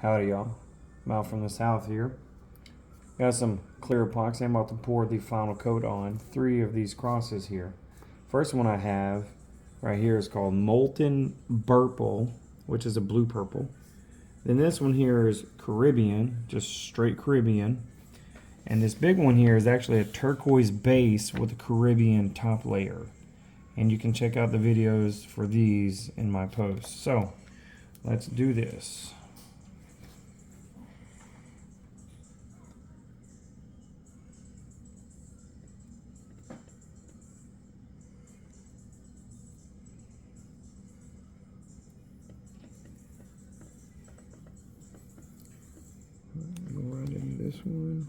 Howdy y'all, I'm out from the south here. Got some clear epoxy. I'm about to pour the final coat on 3 of these crosses here. First one I have right here is called Molten Burple, which is a blue purple. Then this one here is Caribbean, just straight Caribbean. And this big one here is actually a turquoise base with a Caribbean top layer. And you can check out the videos for these in my post. So let's do this. Go right into this one.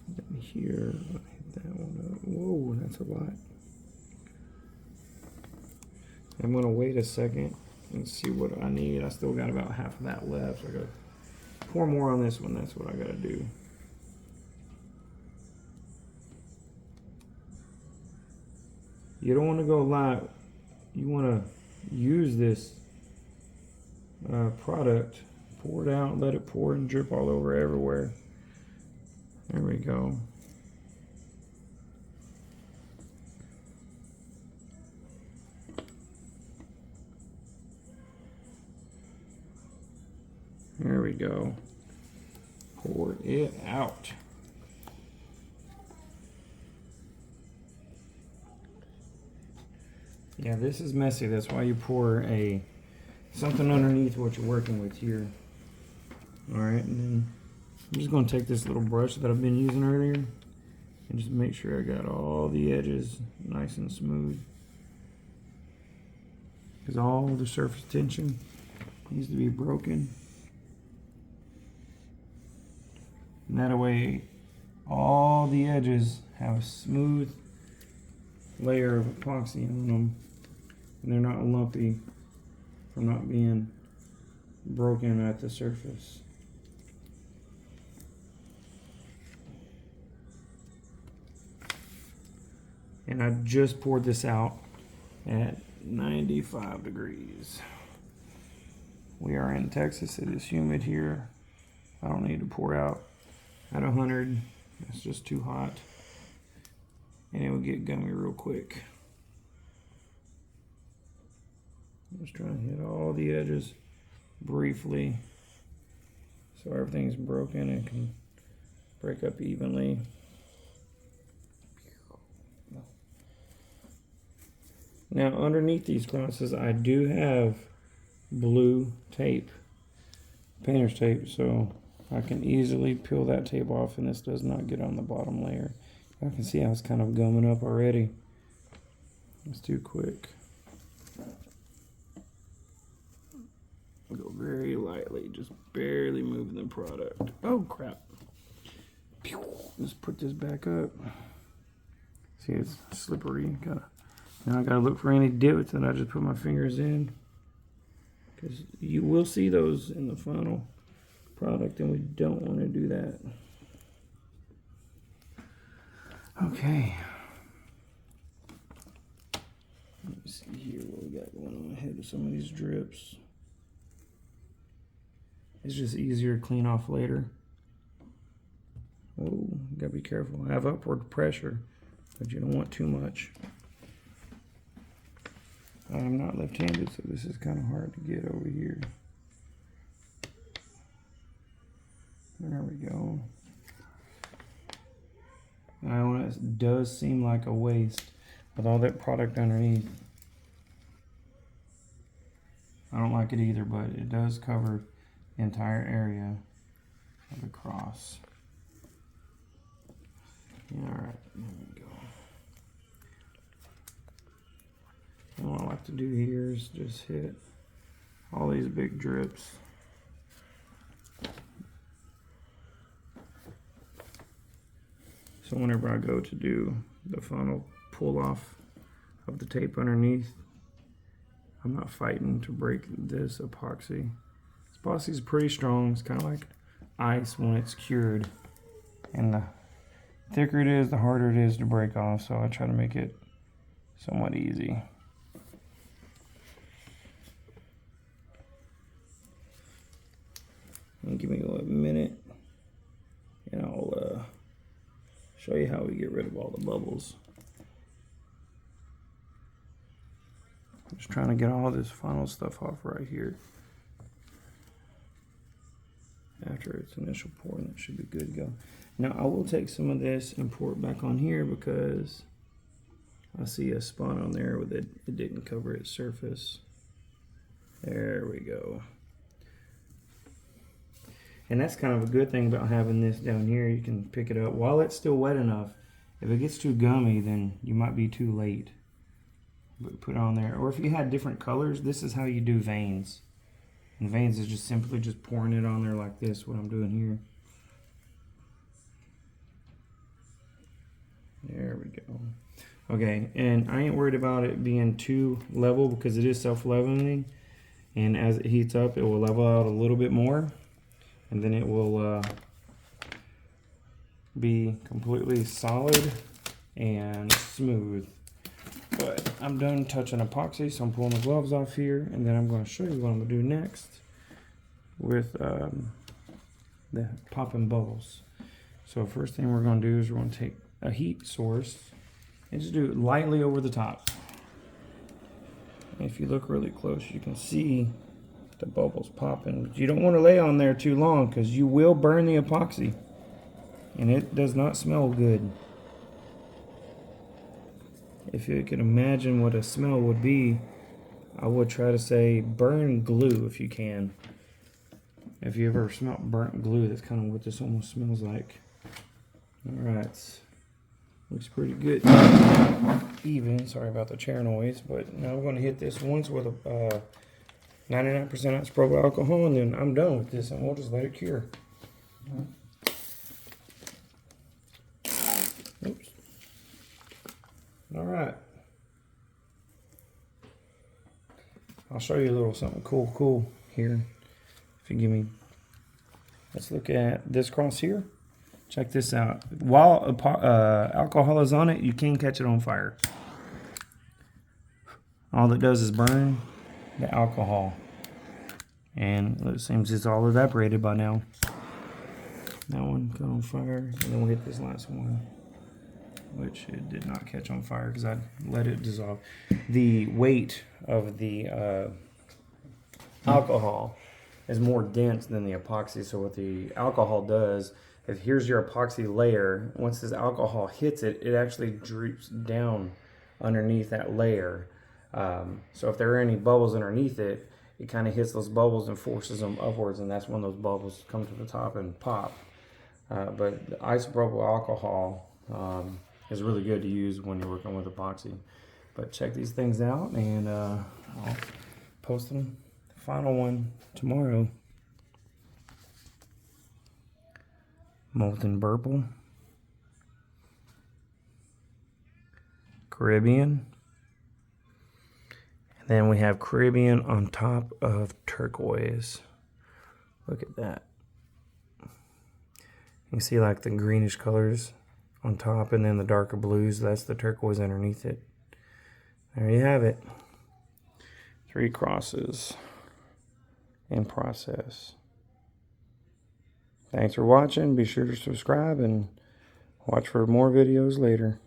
Then here, hit that one up. Whoa, that's a lot. I'm gonna wait a second and see what I need. I still got about half of that left. So I gotta pour more on this one. That's what I gotta do. You don't want to go light. You want to use this product, pour it out, let it pour and drip all over everywhere. There we go. There we go. Pour it out. Yeah, this is messy. That's why you pour something underneath what you're working with here. All right, and then I'm just going to take this little brush that I've been using earlier and just make sure I got all the edges nice and smooth, because all the surface tension needs to be broken. And that way all the edges have a smooth layer of epoxy on them, and they're not lumpy from not being broken at the surface. And I just poured this out at 95 degrees. We are in Texas. It is humid here. I don't need to pour out at 100. It's just too hot. And it will get gummy real quick. I'm just trying to hit all the edges briefly so everything's broken and can break up evenly. Now underneath these crosses I do have blue tape, painter's tape, so I can easily peel that tape off and this does not get on the bottom layer. I can see how it's kind of gumming up already. It's too quick. Go very lightly, just barely moving the product. Oh crap. Let's put this back up. See, it's slippery. Now I gotta look for any divots that I just put my fingers in, because you will see those in the final product and we don't want to do that. Okay. Let me see here what we got going on ahead of some of these drips. It's just easier to clean off later. Oh, gotta be careful. I have upward pressure, but you don't want too much. I'm not left-handed, so this is kind of hard to get over here. There we go. Now it does seem like a waste with all that product underneath. I don't like it either, but it does cover the entire area of the cross. All right, there we go. And what I like to do here is just hit all these big drips. So whenever I go to do the final pull off of the tape underneath, I'm not fighting to break this epoxy. This epoxy is pretty strong. It's kind of like ice when it's cured. And the thicker it is, the harder it is to break off. So I try to make it somewhat easy. Give me a minute and I'll show you how we get rid of all the bubbles. I'm just trying to get all this final stuff off right here. After its initial pour, that should be good to go. Now I will take some of this and pour it back on here because I see a spot on there with it didn't cover its surface. There we go. And that's kind of a good thing about having this down here. You can pick it up while it's still wet enough. If it gets too gummy, then you might be too late. But put it on there. Or if you had different colors, this is how you do veins. And veins is just simply just pouring it on there like this, what I'm doing here. There we go. Okay, and I ain't worried about it being too level because it is self-leveling. And as it heats up, it will level out a little bit more. And then it will be completely solid and smooth. But I'm done touching epoxy, so I'm pulling the gloves off here, and then I'm going to show you what I'm going to do next with the popping bubbles. So first thing we're going to do is we're going to take a heat source and just do it lightly over the top. And if you look really close, you can see the bubbles popping. But you don't want to lay on there too long because you will burn the epoxy, and it does not smell good. If you can imagine what a smell would be, I would try to say burn glue if you can. If you ever smelt burnt glue, that's kind of what this almost smells like. Alright, looks pretty good. Even, sorry about the chair noise, but now I'm going to hit this once with a 99% isopropyl alcohol, and then I'm done with this, and we'll just let it cure. Oops. All right. I'll show you a little something cool here. If you give me, let's look at this cross here. Check this out. While alcohol is on it, you can catch it on fire. All it does is burn the alcohol, and it seems it's all evaporated by now. That one got on fire, and then we'll hit this last one, which it did not catch on fire because I let it dissolve. The weight of the alcohol is more dense than the epoxy, so what the alcohol does, if here's your epoxy layer, once this alcohol hits it, it actually droops down underneath that layer. So if there are any bubbles underneath it, it kind of hits those bubbles and forces them upwards, and that's when those bubbles come to the top and pop. But the isopropyl alcohol is really good to use when you're working with epoxy. But check these things out, and I'll post them, the final one, tomorrow. Molten Burple, Caribbean. Then we have Caribbean on top of Turquoise. Look at that. You can see like the greenish colors on top, and then the darker blues. That's the turquoise underneath it. There you have it. 3 crosses in process. Thanks for watching. Be sure to subscribe and watch for more videos later.